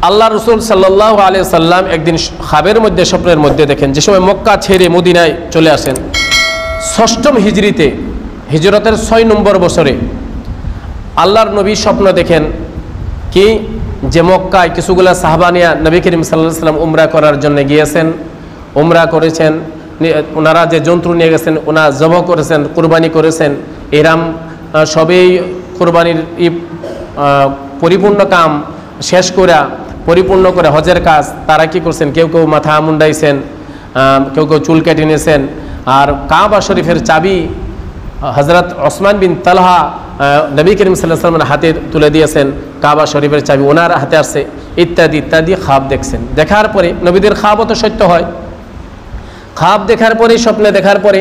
আল্লাহ রসুল সাল্লাল্লাহু আলাইহি সাল্লাম একদিন খাবের মধ্যে স্বপ্নের মধ্যে দেখেন, যে সময় মক্কা ছেড়ে মদিনায় চলে আসেন 6ম হিজরিতে, হিজরতের 6 নম্বর বছরে আল্লাহর নবী স্বপ্ন দেখেন কি, যে মক্কায় কিছুগুলা সাহাবা নিয়ে নবী করিম সাল্লাল্লাহু আলাইহি সাল্লাম উমরা করার জন্য গিয়েছেন, উমরা করেছেন, ওনারা যে যন্ত্র নিয়ে গেছেন ওনারা জবাহ করেছেন, কুরবানি করেছেন, এরাম সবই কুরবানির পরিপূর্ণ কাম শেষ করে পরিপূর্ণ করে হজের কাজ তারা কি করছেন, কেউ কেউ মাথা মুন্ডাইছেন, কেউ কেউ চুল কেটে নিয়েছেন। আর কাবা শরীফের চাবি হযরত ওসমান বিন তালহা নবী করিম সাল্লাল্লাহু আলাইহি ওয়াসাল্লামের হাতে তুলে দিয়েছেন, কাবা শরীফের চাবি ওনার হাতে আসছে, ইত্যাদি ইত্যাদি খাব দেখছেন। দেখার পরে নবীদের খাবও তো সত্য হয়, খাব দেখার পরে স্বপ্নে দেখার পরে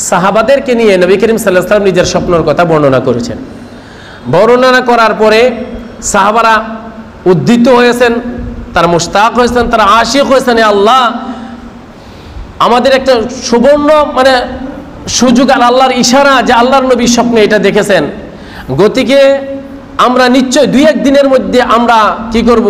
সাহাবাদেরকে নিয়ে নবী করিম সাল্লাল্লাহু আলাইহি ওয়াসাল্লাম নিজের স্বপ্নের কথা বর্ণনা করেছেন। বর্ণনা করার পরে সাহাবারা উদ্ধৃত হয়েছেন, তারা মুশতাক হয়েছেন, তারা আশিক হয়েছেন, আল্লাহ আমাদের একটা সুবর্ণ সুযোগ আর আল্লাহর ইশারা যে আল্লাহর নবী স্বপ্নে এটা দেখেছেন, গতিকে আমরা নিশ্চয় 2-1 দিনের মধ্যে আমরা কি করব,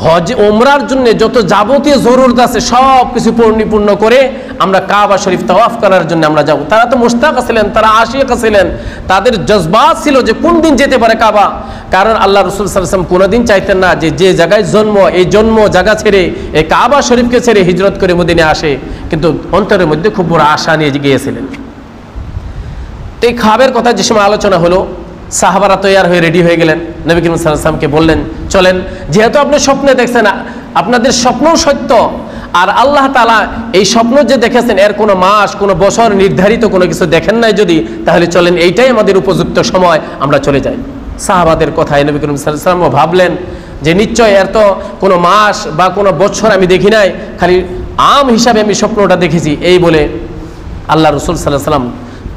হজ ওমরার জন্য যত যাবতীয় জরুরত আছে সব কিছু পরিপূর্ণ করে আমরা কাবা শরীফ তাওয়াফ করার জন্য আমরা যাব। তারা তো মুশতাক ছিলেন, তারা আশিক ছিলেন, তাদের জজবাত ছিল যে কোন দিন যেতে পারে কাবা। কারণ আল্লাহ রাসূল সাল্লাল্লাহু আলাইহি ওয়াসাল্লাম কোনোদিন চাইতেন না যে যে জায়গায় জন্ম এই জন্ম জায়গা ছেড়ে এই কাবা শরীফকে ছেড়ে হিজরত করে মদিনায় আসে, কিন্তু অন্তরের মধ্যে খুব বড় আশা নিয়ে গিয়েছিলেন। তো এই খাবের কথা যে সময় আলোচনা হলো, সাহাবারা তৈয়ার হয়ে রেডি হয়ে গেলেন, নবী করিম সাল্লাল্লাহু আলাইহি ওয়াসাল্লামকে বললেন চলেন, যেহেতু আপনি স্বপ্নে দেখছেন, আপনাদের স্বপ্নও সত্য, আর আল্লাহ তাআলা এই স্বপ্ন যে দেখেছেন এর কোনো মাস কোনো বছর নির্ধারিত কোনো কিছু দেখেন নাই যদি, তাহলে চলেন এইটাই আমাদের উপযুক্ত সময়, আমরা চলে যাই। সাহাবাদের কথায় নবী করিম সাল্লাল্লাহু আলাইহি ওয়াসাল্লাম ভাবলেন যে নিশ্চয় এর তো কোনো মাস বা কোনো বছর আমি দেখি নাই, খালি আম হিসাবে আমি স্বপ্নটা দেখেছি। এই বলে আল্লাহ রাসূল সাল্লাল্লাহু আলাইহি ওয়াসাল্লাম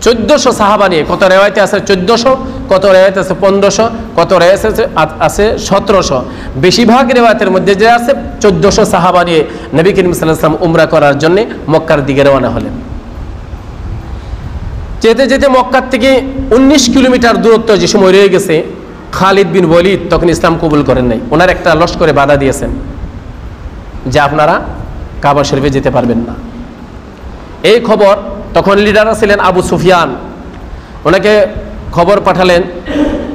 1400 সাহাবা নিয়ে, কত রেওয়ায়েতে আছে 1400, কত রেওয়ায়েতে আছে 1500, কত রেওয়ায়েতে আছে 1700, বেশিরভাগ রেওয়ায়েতের মধ্যে যে আছে 1400 সাহাবা নিয়ে নবী করিম সাল্লাল্লাহু আলাইহি ওয়াসাল্লাম উমরা করার জন্য মক্কার দিকে রওনা হলেন। যেতে যেতে মক্কার থেকে 19 কিলোমিটার দূরত্ব যে সময় রয়ে গেছে, খালিদ বিন ওয়ালিদ তখন ইসলাম কবুল করেন নাই। ওনার একটা লস্করে বাধা দিয়েছেন যে আপনারা কাবা শরীফে যেতে পারবেন না। এই খবর তখন লিডাররা ছিলেন আবু সুফিয়ান, ওনাকে খবর পাঠালেন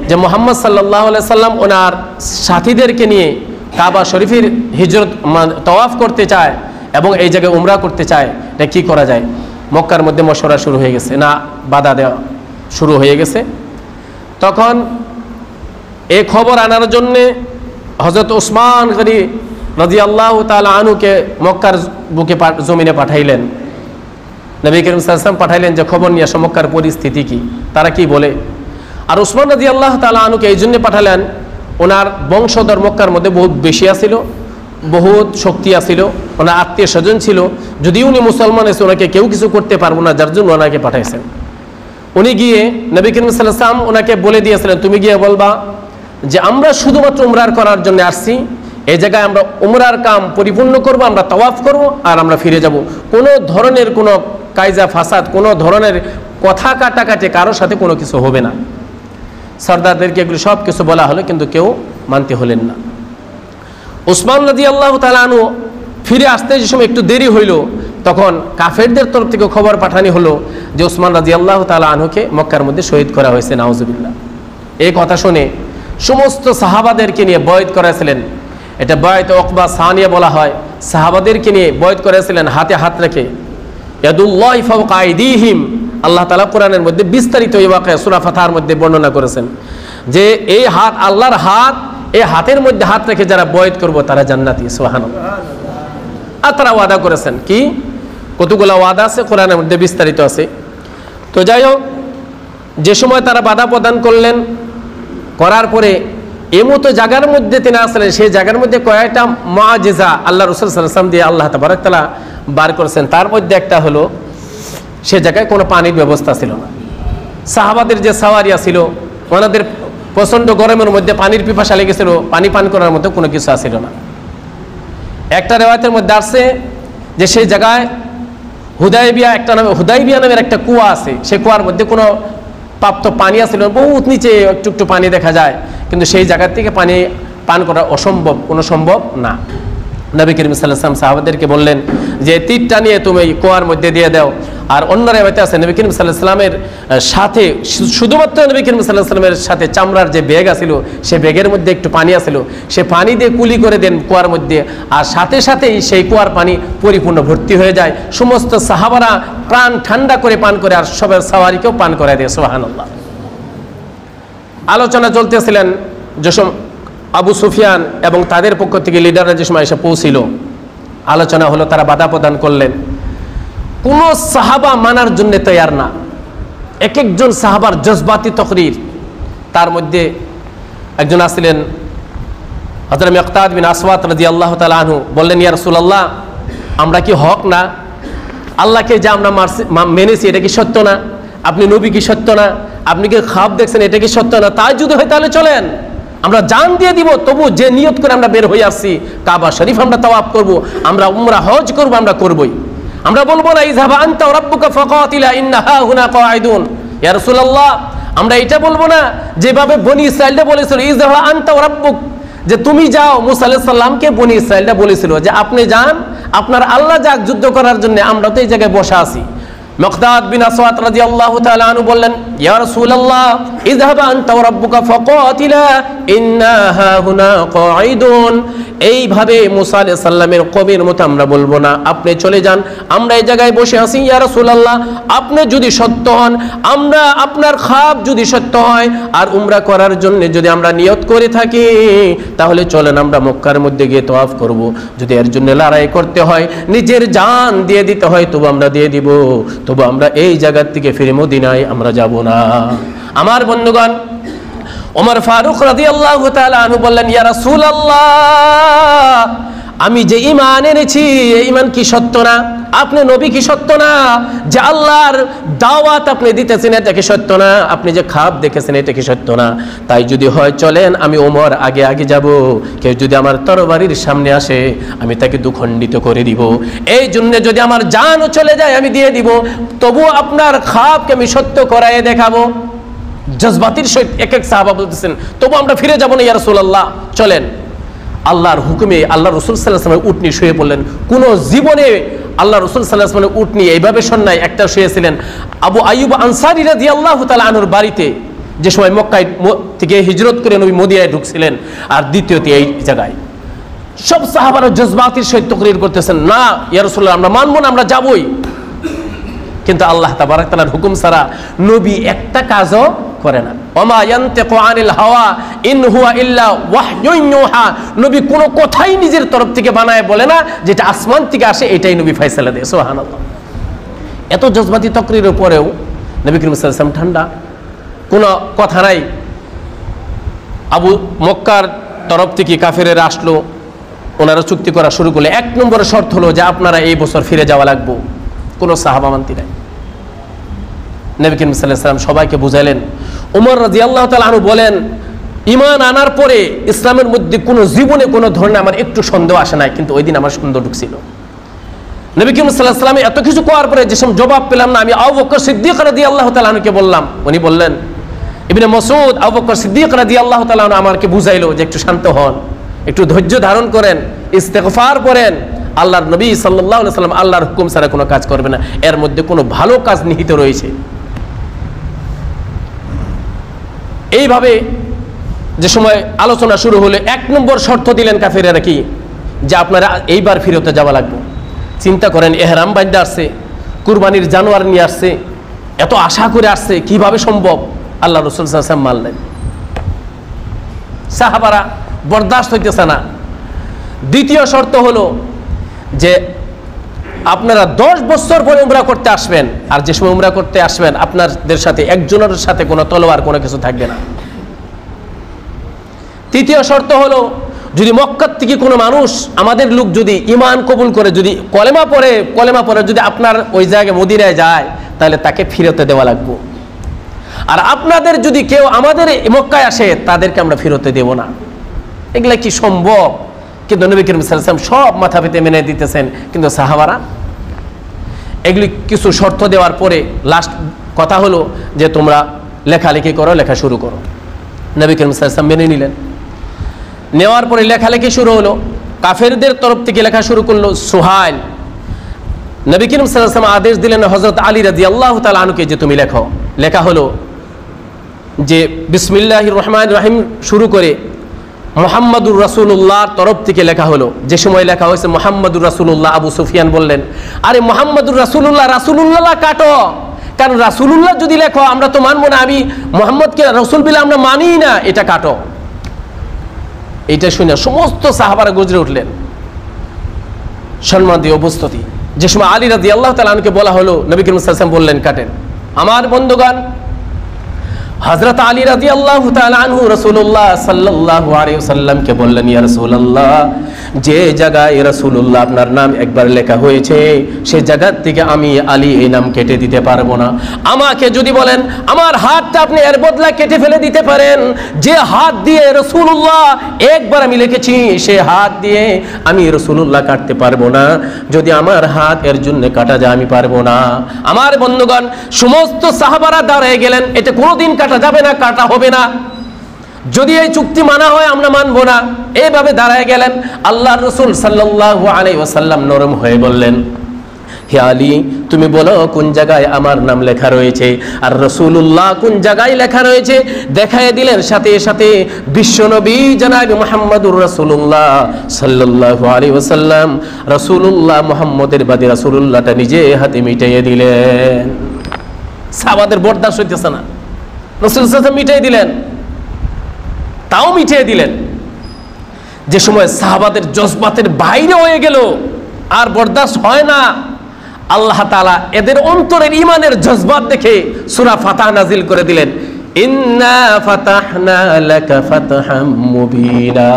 যে মুহাম্মদ সাল্লাল্লাহু আলাইহি সাল্লাম ওনার সাথীদেরকে নিয়ে কাবা শরীফের হিজরত তাওয়াফ করতে চায় এবং এই জায়গায় উমরা করতে চায়, এটা কী করা যায়। মক্কার মধ্যে মশওয়ারা শুরু হয়ে গেছে, না বাধা দেওয়া শুরু হয়ে গেছে। তখন এই খবর আনার জন্যে হযরত ওসমান গনি রাদিয়াল্লাহু তাআলা আনহুকে মক্কার বুকে জমিনে পাঠাইলেন। নবী করিম সাল্লাল্লাহু আলাইহি ওয়াসাল্লাম পাঠাইলেন যে খবর নিয়ে মক্কার পরিস্থিতি কি, তারা কি বলে। আর ওসমান রাদিয়াল্লাহু তাআলা আনহুকে এই জন্য পাঠালেন, ওনার বংশধর মক্কার মধ্যে বহুত বেশি আছিল, বহুত শক্তি আছিল, ওনার আত্মীয় স্বজন ছিল, যদিও উনি মুসলমান এসে ওনাকে কেউ কিছু করতে পারবো না, যার জন্য ওনাকে পাঠাইছেন। উনি গিয়ে নবী করিম সাল্লাল্লাহু আলাইহি ওয়াসাল্লাম ওনাকে বলে দিয়েছিলেন, তুমি গিয়ে বলবা যে আমরা শুধুমাত্র উমরার করার জন্য আসছি, এই জায়গায় আমরা উমরার কাম পরিপূর্ণ করব, আমরা তাওয়াফ করব আর আমরা ফিরে যাব। কোনো ধরনের কোনো কায়জা ফাসাদ, কোনো ধরনের কথা কাটাকাটি কারোর সাথে কোনো কিছু হবে না। সর্দারদেরকে এগুলো সব কিছু বলা হলো, কিন্তু কেউ মানতে হলেন না। ওসমান রাদিয়াল্লাহু তাআলা আনহু ফিরে আসতে যে সময় একটু দেরি হইল, তখন কাফেরদের তরফ থেকে খবর পাঠানো হলো যে ওসমান রাদিয়াল্লাহু তাআলা আনহুকে মক্কার মধ্যে শহীদ করা হয়েছে, নাউজুবিল্লাহ। এই কথা শুনে সমস্ত সাহাবাদেরকে নিয়ে বয়াত করেছিলেন, এটা বয়াত উকবা সানিয়া বলা হয়। সাহাবাদেরকে নিয়ে বয়াত করেছিলেন হাতে হাত রেখে, ইয়াদুল্লাহি ফাওকা আইদিহিম। আল্লাহ তাআলা কোরআনের মধ্যে বিস্তারিত এই ওয়াকিয়া সূরা ফাতহার মধ্যে বর্ণনা করেছেন যে এই হাত আল্লাহর হাত, এই হাতের মধ্যে হাত রেখে যারা বয়াত করব তারা জান্নাতি। সুবহানাল্লাহ। আর তারা ওয়াদা করেছেন, কি কতগুলো ওয়াদা আছে কোরআনের মধ্যে বিস্তারিত আছে। তো যাই হোক, যে সময় তারা বাধা প্রদান করলেন, করার পরে এমতো জায়গার মধ্যে তিনি আসলেন, সেই জায়গার মধ্যে কয়েকটা মুআজিজা আল্লাহ রাসূল সাল্লাল্লাহু আলাইহি ওয়াসাল্লাম দিয়ে আল্লাহ তাবারক তাআলা বার করেছেন। তার মধ্যে একটা হলো, সে জায়গায় কোনো পানির ব্যবস্থা ছিল না। সাহাবাদের যে সাওয়ারিয়া ছিল, ওনাদের প্রচণ্ড গরমের মধ্যে পানির পিপাসা লেগেছিল, পানি পান করার মতো কোনো কিছু আসছিল না। একটা রিওয়ায়াতের মধ্যে আসছে যে সেই জায়গায় হুদাইবিয়া নামের একটা কুয়া আছে, সেই কুয়ার মধ্যে কোনো প্রাপ্ত পানি আসছিল, বহুত নিচে একটু একটু পানি দেখা যায়, কিন্তু সেই জায়গার থেকে পান করা অসম্ভব, কোনো সম্ভব না। নবী করিম সাল্লাল্লাহু আলাইহি ওয়াসাল্লাম সাহাবাদেরকে বললেন যে তীরটা নিয়ে তুমি কুয়ার মধ্যে দিয়ে দাও। আর অন্য রিওয়ায়াতে আছে নবী করিম সাল্লাল্লাহু আলাইহি ওয়াসাল্লামের সাথে, শুধুমাত্র নবী করিম সাল্লাল্লাহু আলাইহি ওয়াসাল্লামের সাথে চামড়ার যে ব্যাগ আছিল, সে ব্যাগের মধ্যে একটু পানি আছিল, সে পানি দিয়ে কুলি করে দেন কুয়ার মধ্যে, আর সাথে সাথেই সেই কুয়ার পানি পরিপূর্ণ ভর্তি হয়ে যায়। সমস্ত সাহাবারা প্রাণ ঠান্ডা করে পান করে, আর সবার সাওয়ারিকেও পান করে দেয়। সুবহানাল্লাহ। আলোচনা চলতেছিলেন যে আবু সুফিয়ান এবং তাদের পক্ষ থেকে লিডাররা যে সময় এসে পৌঁছিল, আলোচনা হলো, তারা বাধা প্রদান করলেন। কোন সাহাবা মানার জন্য তৈয়ার না, এক একজন সাহাবার জজবাতি তকরির। তার মধ্যে একজন আসলেন হযরত মিকদাদ বিন আসওয়াদ রাদিয়াল্লাহু তাআলা আনহু, বললেন ইয়া রাসূলুল্লাহ, আমরা কি হক না? আল্লাহকে যে আমরা মেনেছি এটা কি সত্য না? আপনি নবী কি সত্য না? আপনি কি খাব দেখছেন এটা কি সত্য না? তাই যদি হয় তাহলে চলেন, আমরা জান দিয়ে দিব, তবু যে নিয়ত করে আমরা বের হয়ে আসছি, কাবা শরীফ আমরা তাওয়াফ করব, আমরা উমরা হজ করব, আমরা করবই। আমরা বলবো না ইযহাবা আনতা ওয়া রাব্বুকা ফাকাতিলা ইন্নাহা হুনা কাঈদুন। ইয়া রাসূলুল্লাহ, আমরা এটা বলবো না যেভাবে বনি ইসরাঈলরা বলেছিল ইযহাবা আনতা ওয়া রাব্বুক, যে তুমি যাও। মুসা আলাইহিস সালামকে বনি ইসরাঈলরা বলেছিল যে আপনি যান, আপনার আল্লাহ যাক যুদ্ধ করার জন্য, আমরা তো এই জায়গায় বসে আছি। মিকদাদ বিন আসওয়াদ রাদিয়াল্লাহু তাআলা আনহু বললেন ইয়া রাসূলুল্লাহ, ইযহাবা আনতা ওয়া রাব্বুকা ফাকাতিলা ইন্নাহা হুনা কাঈদুন। এইভাবে মুসা আলাইহিস সালামের কওমের মতো আমরা বলবো না, আপনি চলে যান, আমরা এই জায়গায় বসে আছি। ইয়া রাসূলুল্লাহ, আপনি যদি সত্য হন, আমরা আপনার খাব যদি সত্য হয়, আর উমরা করার জন্য যদি আমরা নিয়ত করে থাকি, তাহলে চলেন আমরা মক্কার মধ্যে গিয়ে তাওয়াফ করব। যদি এর জন্য লড়াই করতে হয়, নিজের জান দিয়ে দিতে হয়, তবু আমরা দিয়ে দিব, তবু আমরা এই জায়গা থেকে ফিরে মদিনায় আমরা যাব না। আমার বন্ধুগণ, ওমর ফারুক রাদিয়াল্লাহু তাআলা আনহু বললেন ইয়া রাসূলুল্লাহ, আমি যে ঈমান এনেছি এই ঈমান কি সত্য না? আপনি নবী কি সত্য না? যে আল্লাহর দাওয়াত আপনি দিতেছেন এটা কি সত্য না? আপনি যে খাব দেখেছেন এটা কি সত্য না? তাই যদি হয় চলেন, আমি ওমর আগে আগে যাব, কেউ যদি আমার তরবারির সামনে আসে আমি তাকে দুখণ্ডিত করে দিব। এই জন্য যদি আমার জানও চলে যায় আমি দিয়ে দিব, তবু আপনার খাবকে আমি সত্য করায় দেখাবো। জজবাতির সহিত এক এক সাহাবা বলতেছেন তবু আমরা ফিরে যাব না ইয়া রাসূলুল্লাহ, চলেন। আল্লাহর হুকুমে আল্লাহ রাসূল সাল্লাল্লাহু আলাইহি ওয়াসাল্লাম উটনি শুয়ে পড়লেন। কোন জীবনে আল্লাহ রাসূল সাল্লাল্লাহু আলাইহি ওয়াসাল্লাম উটনি এইভাবে সন্ন্যায় একটা শুয়েছিলেন। আবু আইয়ুব আনসারী রাদিয়াল্লাহু তাআলা আনহুর বাড়িতে, যে সময় মক্কায় থেকে হিজরত করে নবী মদিনায় ঢুকছিলেন, আর দ্বিতীয়তে এই জায়গায় সব সাহাবারা জজবাতির সহিত তাকরীর করতেছেন, না ইয়া রাসূলুল্লাহ, আমরা মানব না, আমরা যাবই। কিন্তু আল্লাহ তাবারক তাআলার হুকুম ছাড়া নবী একটা কাজও করে না। ওমা ইয়ানতিকু আনিল হাওয়া ইন হুয়া ইল্লা ওয়াহয়ুন ইউহা। নবী কোনো কথাই নিজের তরফ থেকে বানায় বলে না, যেটা আসমান থেকে আসে এটাই নবী ফয়সালা দেয়। সুবহানাল্লাহ। এত জজবাতি তাকরীরের পরেও নবী করিম সাল্লাল্লাহু আলাইহি ওয়াসাল্লাম ঠান্ডা, কোনো কথা নাই। আবু মক্কার তরফ থেকে কাফেরেরা আসলো, ওনারা চুক্তি করা শুরু করলে 1 নম্বরের শর্ত হলো যে আপনারা এই বছর ফিরে যাওয়া লাগবে। কোনো সাহাবা মানতি নাই। নবী করিম সাল্লাল্লাহু আলাইহি ওয়াসাল্লাম সবাইকে বুঝাইলেন। ওমর রাদিয়াল্লাহু তাআলা আনহু বলেন, ঈমান আনার পরে ইসলামের মধ্যে কোনো জীবনে কোনো ধরনের আমার একটু সন্দেহ আসে নাই, কিন্তু ওই দিন আমার সন্দেহ ঢুকছিল। নবী করিম সাল্লাল্লাহু আলাইহি ওয়াসাল্লাম এত কিছু করার পরে যেসব জবাব পেলাম না, আমি আবু বকর সিদ্দিক রাদিয়াল্লাহু তাআলা আনহুকে বললাম। উনি বললেন, ইবনে মাসউদ আবু বকর সিদ্দিক রাদিয়াল্লাহু তাআলা আনহু আমাকে বুঝাইলো যে একটু শান্ত হন, একটু ধৈর্য ধারণ করেন, ইস্তেগফার করেন। আল্লাহর নবী সাল্লাল্লাহু আলাইহি ওয়াসাল্লাম আল্লাহর হুকুম ছাড়া কোনো কাজ করবে না, এর মধ্যে কোনো ভালো কাজ নিহিত রয়েছে। এইভাবে যে সময় আলোচনা শুরু হলো, 1 নম্বর শর্ত দিলেন কাফেরেরা কি, যে আপনারা এইবার ফিরতে যাওয়া লাগবে। চিন্তা করেন, এহরাম বাঁধতে আসছে, কুরবানির জানোয়ার নিয়ে আসছে, এত আশা করে আসছে, কিভাবে সম্ভব? আল্লাহ রাসূল সাল্লাল্লাহু আলাইহি ওয়াসাল্লাম মানলেন। সাহাবারা বরদাস্ত হইতেছে না। দ্বিতীয় শর্ত হলো যে আপনারা 10 বছর পরে উমরা করতে আসবেন, আর যে সময় উমরা করতে আসবেন আপনাদের সাথে একজনের সাথে কোনো তলোয়ার কোনো কিছু থাকবে না। তৃতীয় শর্ত হলো যদি মক্কা থেকে কোনো মানুষ, আমাদের লোক যদি ঈমান কবুল করে, যদি কলেমা পড়ে যদি আপনার ওই জায়গায় মদিনায় যায়, তাহলে তাকে ফিরতে দেওয়া লাগবে। আর আপনাদের যদি কেউ আমাদের মক্কায় আসে, তাদেরকে আমরা ফিরতে দেব না। এগুলা কি সম্ভব? কিন্তু নবী করিম সাল্লাল্লাহু আলাইহি ওয়াসাল্লাম সব মাথা পেতে মেনে দিতেছেন, কিন্তু সাহাবারা এগুলি কিছু শর্ত দেওয়ার পরে লাস্ট কথা হলো যে তোমরা লেখালেখি করো, লেখা শুরু করো। নবী করিম সাল্লাল্লাহু আলাইহি ওয়াসাল্লাম মেনে নিলেন। নেওয়ার পরে লেখালেখি শুরু হলো, কাফেরদের তরফ থেকে লেখা শুরু করলো। সুহাইল, নবী করিম সাল্লাল্লাহু আলাইহি ওয়াসাল্লাম আদেশ দিলেন হযরত আলী রাদিয়াল্লাহু তাআলা আনহুকে যে তুমি লেখো। লেখা হলো যে বিসমিল্লাহির রহমানির রহিম শুরু করে মুহাম্মাদুর রাসূলুল্লাহর তরফ থেকে লেখা হলো। যে সময় লেখা হয়েছে মুহাম্মাদুর রাসূলুল্লাহ, আবু সুফিয়ান বললেন, আরে মুহাম্মাদুর রাসূলুল্লাহ, রাসূলুল্লাহ কাটো, কারণ রাসূলুল্লাহ যদি লেখো আমরা তো মানবো না, আমি মুহাম্মদকে রাসূল বলে আমরা মানি না, এটা কাটো। এটা শুনে সমস্ত সাহাবারা গজরে উঠলেন। সম্মানিত উপস্থিতি, যে সময় আলী রাদিয়াল্লাহু তাআলা আনহুকে বলা হলো, নবী করিম সাল্লাল্লাহু আলাইহি ওয়াসাল্লাম বললেন কাটেন। আমার বন্ধুগণ, হযরত আলী রাদিয়াল্লাহু তাআলা আনহু রাসূলুল্লাহ সাল্লাল্লাহু আলাইহি ওয়াসাল্লামকে বললেন, ইয়া রাসূলুল্লাহ, যে জায়গায় রাসূলুল্লাহ আপনার নাম একবার লেখা হয়েছে সেই জায়গা থেকে আমি আলী এই নাম কেটে দিতে পারবো না। আমাকে যদি বলেন আমার হাতটা আপনি এর বদলা কেটে ফেলে দিতে পারেন, যে হাত দিয়ে রাসূলুল্লাহ একবার আমি লিখেছি সে হাত দিয়ে আমি রাসূলুল্লাহ কাটতে পারবো না, যদি আমার হাত এর জন্য কাটা যায় আমি পারবো না। আমার বন্ধুগণ, সমস্ত সাহাবারা দাঁড়িয়ে গেলেন, এটা কোনোদিন কাটা যাবে না, কাটা হবে না, যদি এই চুক্তি মানা হয় আমরা মানবো না, এইভাবে দাঁড়ায় গেলেন। আল্লাহর রাসূল সাল্লাল্লাহু আলাইহি ওয়াসাল্লাম নরম হয়ে বললেন, হে আলী, তুমি বলো কোন জায়গায় আমার নাম লেখা রয়েছে আর রাসূলুল্লাহ কোন জায়গায় লেখা রয়েছে। দেখায় দিলেন সাথে সাথে বিশ্বনবী জনাব মুহাম্মদুর রাসূলুল্লাহ সাল্লাল্লাহু আলাইহি ওয়াসাল্লাম রাসূলুল্লাহ মুহাম্মদের বাদে রাসূলুল্লাহটা নিজে হাতে মিটিয়ে দিলেন। সাহাবাদের বরদাস্ত হইতেছে না, রাসূল সাল্লাল্লাহু আলাইহি ওয়াসাল্লাম মিটিয়ে দিলেন, তাও মিটিয়ে দিলেন। যে সময় সাহাবাদের জজবাতের বাইরে হয়ে গেল, আর বরদাস্ত হয় না, আল্লাহ তাআলা এদের অন্তরের ঈমানের জজবাত দেখে সূরা ফাতহ নাজিল করে দিলেন, ইন্না ফাতাহনা লাকা ফাতহাম মুবিনা।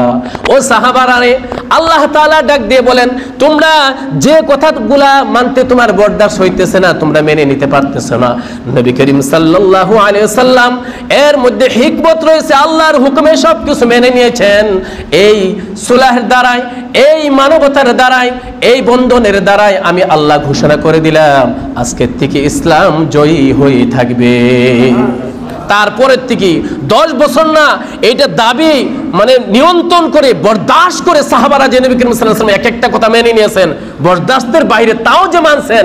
ও সাহাবারা রে, আল্লাহ তাআলা ডাক দিয়ে বলেন, তোমরা যে কথাগুলা মানতে তোমার বরদাস্ত হইতেছে না, তোমরা মেনে নিতে পারতেছো না, নবী করিম সাল্লাল্লাহু আলাইহি ওয়াসাল্লাম এর মধ্যে হিকমত রয়েছে, আল্লাহর হুকুমে সব কিছু মেনে নিয়েছেন। এই সুলাহের দ্বারাই, এই মানবতার দ্বারাই, এই বন্ধনের দ্বারাই আমি আল্লাহ ঘোষণা করে দিলাম আজকের থেকে ইসলাম জয়ী হয়ে থাকবে। তারপরের থেকে 10 বছর না, এইটা দাবি মানে নিয়ন্ত্রণ করে বরদাস্ত করে সাহাবারা যে নবী করিম সাল্লাল্লাহু আলাইহি ওয়াসাল্লাম এক একটা কথা মেনে নিয়েছেন, বরদাস্তের বাইরে তাও যে মানছেন,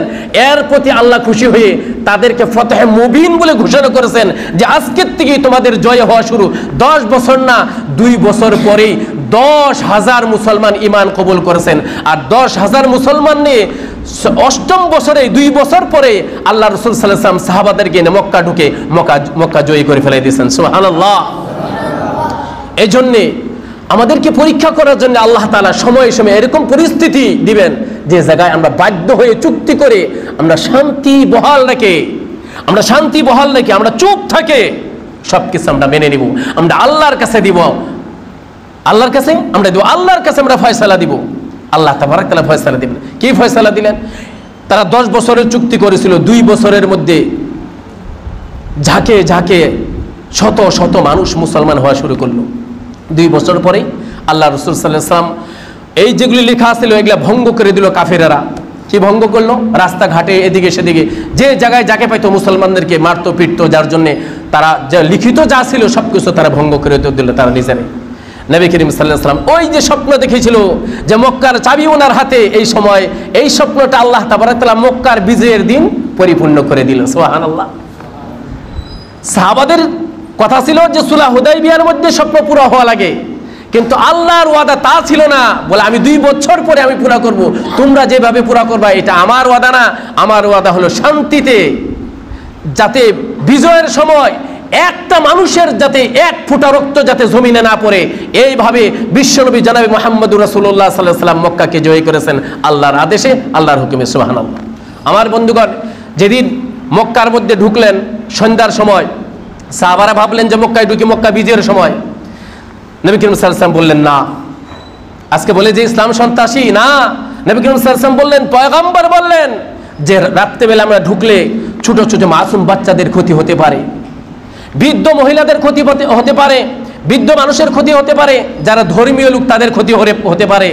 এর প্রতি আল্লাহ খুশি হয়ে তাদেরকে ফতহে মুবিন বলে ঘোষণা করেছেন যে আজকের থেকেই তোমাদের জয় হওয়া শুরু। 10 বছর না, 2 বছর পরেই 10,000 মুসলমান ঈমান কবুল করেছেন। আর 10,000 মুসলমান নিয়ে 8ম বছরে 2 বছর পরে আল্লাহ রাসূল সাল্লাল্লাহু আলাইহি ওয়াসাল্লাম সাহাবাদেরকে নিয়ে মক্কা ঢুকে মক্কা জয়ী করে ফেলে দিয়েছেন। সুবহানাল্লাহ। এই জন্যে আমাদেরকে পরীক্ষা করার জন্য আল্লাহ তাআলা সময়ে সময়ে এরকম পরিস্থিতি দিবেন যে জায়গায় আমরা বাধ্য হয়ে চুক্তি করে আমরা শান্তি বহাল রেখে আমরা চুপ থাকে সবকিছু আমরা মেনে নিব, আমরা আল্লাহর কাছে দিব, আল্লাহর কাছে আমরা দিব, আল্লাহর কাছে আমরা ফয়সালা দিব। আল্লাহ তাবারক তাআলা ফয়সালা দিবেন। কি ফয়সালা দিলেন? তারা 10 বছরের চুক্তি করেছিল, 2 বছরের মধ্যে ঝাঁকে ঝাঁকে শত শত মানুষ মুসলমান হওয়া শুরু করলো। 2 বছর পরে আল্লাহ রাসূল সাল্লাল্লাহু আলাইহি ওয়াসাল্লাম এই যেগুলি লেখা ছিল এগুলা ভঙ্গ করে দিল কাফেরেরা। কি ভঙ্গ করলো? রাস্তাঘাটে এদিকে সেদিকে যে জায়গায় যাকে পাইতো মুসলমানদেরকে মারতো পিটতো, যার জন্য তারা যা লিখিত যা ছিল সবকিছু তারা ভঙ্গ করে দিল তারা নিজেরাই। নবী করিম সাল্লাল্লাহু আলাইহি ওয়াসাল্লাম ওই যে স্বপ্ন দেখেছিল যে মক্কার চাবি ওনার হাতে, এই সময় এই স্বপ্নটা আল্লাহ তাবারক তাআলা মক্কার বিজয়ের দিন পরিপূর্ণ করে দিল। সুবহানাল্লাহ। সাহাবাদের কথা ছিল যে সুলহ হুদাইবিয়ার মধ্যে স্বপ্ন পুরো হওয়া লাগে, কিন্তু আল্লাহর ওয়াদা তা ছিল না। বলে আমি 2 বছর পরে আমি পুরা করব, তোমরা যেভাবে পুরা করবা এটা আমার ওয়াদা না, আমার ওয়াদা হলো শান্তিতে, যাতে বিজয়ের সময় একটা মানুষের যাতে 1 ফোঁটা রক্ত যাতে জমিনে না পড়ে, এইভাবে বিশ্বনবী জনাবে মুহাম্মদুর রাসূলুল্লাহ সাল্লাল্লাহু আলাইহি ওয়াসাল্লাম মক্কাকে জয় করেছেন আল্লাহর আদেশে, আল্লাহর হুকুমে। সুবহানাল্লাহ। আমার বন্ধুগণ, যেদিন মক্কার মধ্যে ঢুকলেন সন্ধ্যার সময়, সাহাবারা ভাবলেন যে মক্কায় ঢুকি মক্কা বিজয়ের সময়। নবী করিম সাল্লাল্লাহু আলাইহি ওয়াসাল্লাম বললেন না, আজকে বলে যে ইসলাম সন্ত্রাসী না। নবী করিম সাল্লাল্লাহু আলাইহি ওয়াসাল্লাম বললেন, পয়গম্বর বললেন যে রাত্রেবেলা আমরা ঢুকলে ছোট ছোট মাসুম বাচ্চাদের ক্ষতি হতে পারে, বৃদ্ধ মহিলাদের ক্ষতি হতে পারে, বৃদ্ধ মানুষের ক্ষতি হতে পারে, যারা ধর্মীয় লোক তাদের ক্ষতি হতে পারে,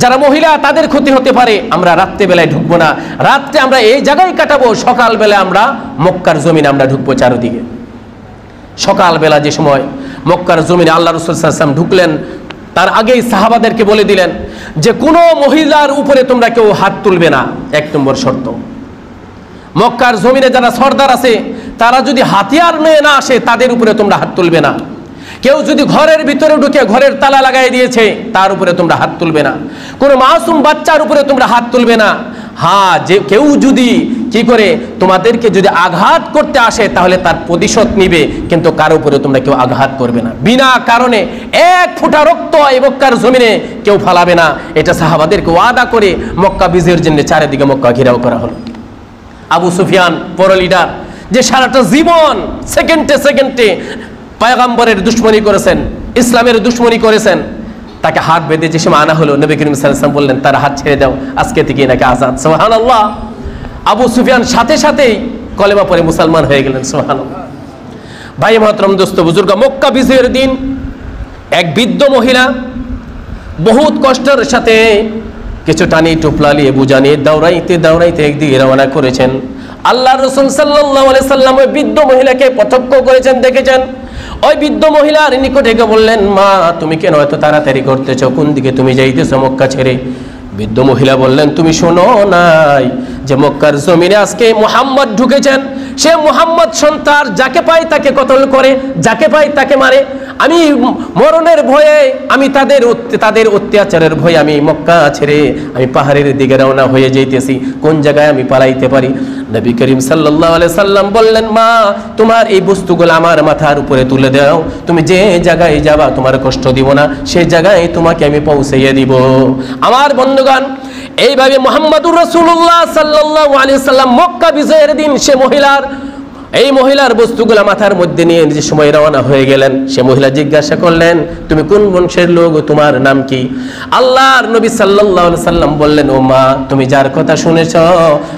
যারা মহিলা তাদের ক্ষতি হতে পারে। আমরা রাত্রেবেলায় ঢুকবো না, রাত্রে আমরা এই জায়গায় কাটাবো, সকালবেলা আমরা মক্কার জমিনে আমরা ঢুকবো চারদিকে। সকালবেলা যে সময় মক্কার জমিনে আল্লাহ রাসূল সাল্লাল্লাহু আলাইহি ওয়াসাল্লাম ঢুকলেন, তার আগেই সাহাবাদেরকে বলে দিলেন যে কোনো মহিলার উপরে তোমরা কেউ হাত তুলবে না, 1 নম্বর শর্ত। মক্কার জমিনে যারা সর্দার আছে তারা যদি হাতিয়ার নিয়ে না আসে তাদের উপরে তোমরা হাত তুলবে না। কেউ যদি ঘরের ভিতরে ঢুকে ঘরের তালা লাগাই দিয়েছে তার উপরে তোমরা হাত তুলবে না। কোনো মাসুম বাচ্চার উপরে তোমরা হাত তুলবে না। হ্যাঁ, যে কেউ যদি কি করে তোমাদেরকে যদি আঘাত করতে আসে তাহলে তার প্রতিশোধ নিবে, কিন্তু কারো উপরে তোমরা কেউ আঘাত করবে না। বিনা কারণে 1 ফোঁটা রক্ত এই মক্কার জমিনে কেউ ফালাবে না। এটা সাহাবাদেরকে ওয়াদা করে মক্কা বিজয়ের জন্য চারিদিকে মক্কা ঘেরাও করা হলো। আবু সুফিয়ান বড় লিডার, যে সারাটা জীবন সেকেন্ডে সেকেন্ডে পয়গম্বরের দুশমনী করেছেন, ইসলামের দুশমনী করেছেন, তাকে হাত বেঁধে যে সময় আনা হলো নবী করিম সাল্লাল্লাহু আলাইহি ওয়াসাল্লাম বললেন তার হাত ছেড়ে দাও, আজকে থেকে নাকি আজাদ। সুবহানাল্লাহ। আবু সুফিয়ান সাথে সাথেই কলেমা পড়ে মুসলমান হয়ে গেলেন। সুবহানাল্লাহ। ভাই মহতরম, দোস্ত বুজুর্গ, মক্কা বিজয়ের দিন এক বৃদ্ধ মহিলা বহুত কষ্টের সাথে কিছু টানি টুপলা নিয়ে বুঝা নিয়ে দৌড়াইতে দৌড়াইতে একদিকে রওনা করেছেন। আল্লাহ রাসূল সাল্লাল্লাহু আলাইহি সাল্লাম ওই বৃদ্ধ মহিলাকে প্রত্যক্ষ করেছেন, দেখেছেন। ওই বৃদ্ধ মহিলার নিকটে গিয়ে বললেন, মা তুমি কেন এত তাড়াতাড়ি করতেছো, কোন দিকে তুমি যাইতেছো মক্কা ছেড়ে? বৃদ্ধ মহিলা বললেন, তুমি শোনো নাই যে মক্কার জমিনে আজকে মুহাম্মদ ঢুকেছেন, সে মুহাম্মদ সন্তান যাকে পায় তাকে কতল করে, যাকে পায় তাকে মারে। আমি মরণের ভয়ে, আমি তাদের অত্যাচারের ভয়ে আমি মক্কা ছেড়ে আমি পাহাড়ের দিকে রওনা হয়ে যাইতেছি, কোন জায়গায় আমি পালাইতে পারি? নবী করিম সাল্লাল্লাহু আলাইহি সাল্লাম বললেন, মা তোমার এই বস্তুগুলো আমার মাথার উপরে তুলে দাও, তুমি যে জায়গায় যাবা তোমার কষ্ট দিব না, সেই জায়গায় তোমাকে আমি পৌঁছাইয়ে দিব। আমার বন্ধুগণ, এইভাবে মুহাম্মদুর রাসূলুল্লাহ সাল্লাল্লাহু আলাইহি সাল্লাম মক্কা বিজয়ের দিন এই মহিলার বস্তুগুলা মাথার মধ্যে নিয়ে যে সময় রওনা হয়ে গেলেন, সে মহিলা জিজ্ঞাসা করলেন, তুমি কোন বংশের লোক, তোমার নাম কি? আল্লাহর নবী সাল্লাল্লাহু আলাইহি সাল্লাম বললেন, ও মা তুমি যার কথা শুনেছ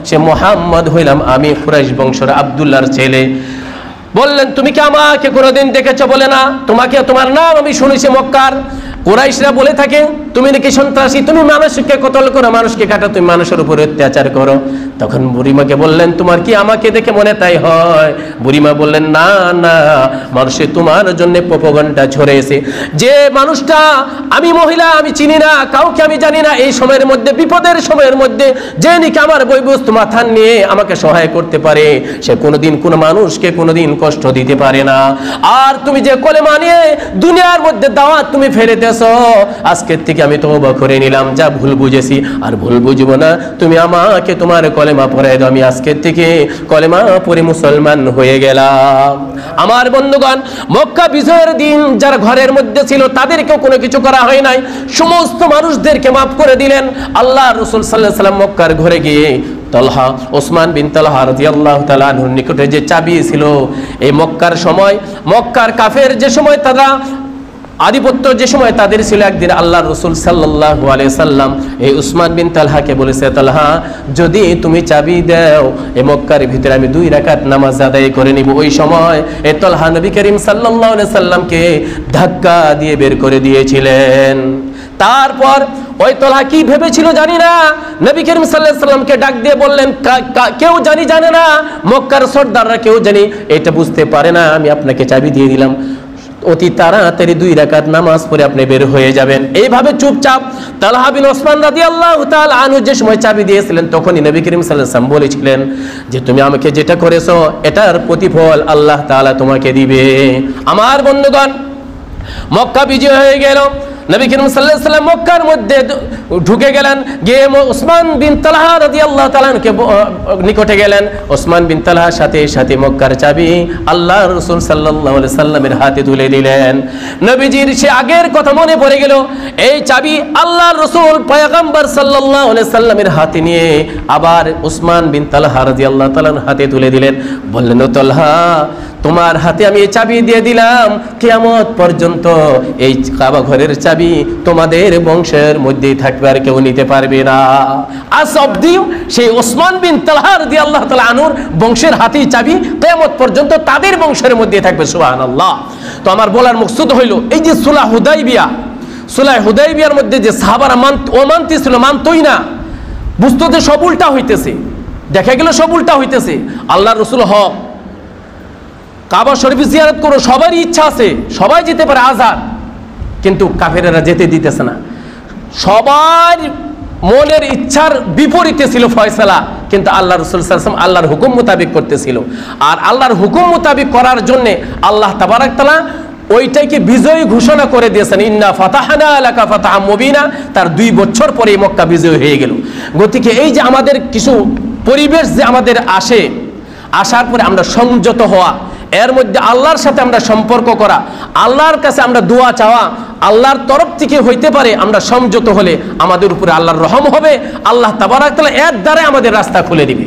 সে মুহাম্মদ হইলাম আমি, কুরাইশ বংশের আব্দুল্লাহর ছেলে। বললেন, তুমি কি আমাকে কোনোদিন দেখেছো? বলে না। তোমাকে, তোমার নাম আমি শুনেছি মক্কার কুরাইশরা বলে থাকে তুমি নাকি সন্ত্রাসী, তুমি মানুষকে কতল করো, মানুষকে কাটো, তুমি মানুষের উপর অত্যাচার করো। তখন বুড়িমাকে বললেন, তোমার কি আমাকে দেখে মনে তাই হয়? বুড়িমা বললেন, না না, মানুষে তোমার জন্য প্রোপাগান্ডা ছড়িয়েছে। যে মানুষটা আমি মহিলা, আমি চিনি না, কাউকে আমি জানি না, এই সময়ের মধ্যে বিপদের সময়ের মধ্যে যে নাকি আমার বস্তু মাথা নিয়ে আমাকে সহায় করতে পারে, সে কোনোদিন কোনো মানুষকে কোনোদিন কষ্ট দিতে পারে না। আর তুমি যে কলেমা নিয়ে দুনিয়ার মধ্যে দাওয়াত তুমি ফেলে দেছো, আজকের থেকে আমি তওবা করে নিলাম, যা ভুল বুঝেছি আর ভুল বুঝবো না, তুমি আমাকে তোমার কলেমা পড়াই দাও, আমি আজকের থেকে কলেমা পড়ে মুসলমান হয়ে গেলাম। আমার বন্ধুগণ, মক্কা বিজয়ের দিন যারা ঘরের মধ্যে ছিল তাদেরকেও কোনো কিছু করা হয় নাই, সমস্ত মানুষদেরকে মাফ করে দিলেন। আল্লাহ রাসূল সাল্লাল্লাহু আলাইহি ওয়াসাল্লাম মক্কার ঘরে গিয়ে তালহা, ওসমান বিন তালহা রাদিয়াল্লাহু তাআলা আনহুর নিকটে যে চাবি ছিল, এই মক্কার সময় মক্কার কাফের যে সময় তারা আধিপত্য যে সময় তাদের ছিল, একদিন আল্লাহ রাসূল সাল্লাল্লাহু আলাইহি সাল্লাম এই উসমান বিন তালহাকে বলেছে, তালহা যদি তুমি চাবি দাও এই মক্কার ভিতরে আমি 2 রাকাত নামাজ আদায় করে নিব। ওই সময় এই তালহা নবী করিম সাল্লাল্লাহু আলাইহি সাল্লামকে ধাক্কা দিয়ে বের করে দিয়েছিলেন। তারপর ওই তালহা কি ভেবেছিল জানি না, নবী করিম সাল্লাল্লাহু আলাইহি সাল্লামকে ডাক দিয়ে বললেন, কেউ জানে না, মক্কার সর্দাররা কেউ জানি এটা বুঝতে পারে না, আমি আপনাকে চাবি দিয়ে দিলাম, অতি তাড়াতাড়ি 2 রাকাত নামাজ পড়ে আপনি বের হয়ে যাবেন। এইভাবে চুপচাপ তালহা বিন ওসমান রাদিয়াল্লাহু তাআলা আনহু যে সময় চাবি দিয়েছিলেন, তখনই নবী করিম সাল্লাল্লাহু আলাইহি ওয়াসাল্লাম বলেছিলেন যে তুমি আমাকে যেটা করেছো এটার প্রতিফল আল্লাহ তাআলা তোমাকে দিবে। আমার বন্ধুগণ, মক্কা বিজয় হয়ে গেল। নবী করিম সাল্লাল্লাহু আলাইহি ওয়াসাল্লাম মক্কার মধ্যে ঢুকে গেলেন, গিয়ে ওসমান বিন তালহা রাদিয়াল্লাহু তাআলা নিকটে গেলেন। ওসমান বিন তালহার সাথে সাথে মক্কার চাবি আল্লাহর রাসূল সাল্লাল্লাহু আলাইহি সাল্লামের হাতে তুলে দিলেন। নবীজির সে আগের কথা মনে পড়ে গেল, এই চাবি আল্লাহর রাসূল পয়গম্বর সাল্লাল্লাহু আলাইহি সাল্লামের হাতে নিয়ে আবার ওসমান বিন তালহা রাদিয়াল্লাহু তাআলার হাতে তুলে দিলেন। বললেন, ও তালহা তোমার হাতে আমি এই চাবি দিয়ে দিলাম, কিয়ামত পর্যন্ত এই কাবা ঘরের চাবি তোমাদের বংশের মধ্যেই থাকবে, আর কেউ নিতে পারবে না। আজ অবধি সেই ওসমান বিন তালহা রাদিয়াল্লাহু তাআলা আনহুর বংশের হাতেই চাবি কিয়ামত পর্যন্ত তাদের বংশের মধ্যে থাকবে। সুবহানাল্লাহ। তো আমার বলার মকসুদ হইল, এই যে সুলহ হুদাইবিয়ার মধ্যে যে সাহাবারা মানতে ছিল, মানতই না, বুঝতো যে সব উল্টা হইতেছে, দেখা গেল সব উল্টা হইতেছে। আল্লাহর রাসূল হক, কাবা শরীফ জিয়ারত করো, সবারই ইচ্ছা আছে, সবাই যেতে পারে, আজাদ, কিন্তু কাফেরেরা যেতে দিতেছে না। সবার মনের ইচ্ছার বিপরীতে ছিল ফয়সালা, কিন্তু আল্লাহ রাসূল সাল্লাল্লাহু আলাইহি ওয়াসাল্লাম আল্লাহর হুকুম মোতাবেক করতেছিল। আর আল্লাহর হুকুম মোতাবেক করার জন্য আল্লাহ তাবারাক তাআলা ওইটাকে বিজয় ঘোষণা করে দিয়েছেন, ইন্না ফাতাহনা লাকা ফাতাহাম মুবিনা। তার 2 বছর পরে মক্কা বিজয় হয়ে গেল। গতিকে এই যে আমাদের কিছু পরিবেশ যে আমাদের আসার পরে আমরা সংযত হওয়া, এর মধ্যে আল্লাহর সাথে আমরা সম্পর্ক করা, আল্লাহর কাছে আমরা দোয়া চাওয়া, আল্লাহর তরফ থেকে হইতে পারে আমরা সংযত হলে আমাদের উপরে আল্লাহর রহম হবে, আল্লাহ তাবারাক তাআলা এর দ্বারা আমাদের রাস্তা খুলে দিবে।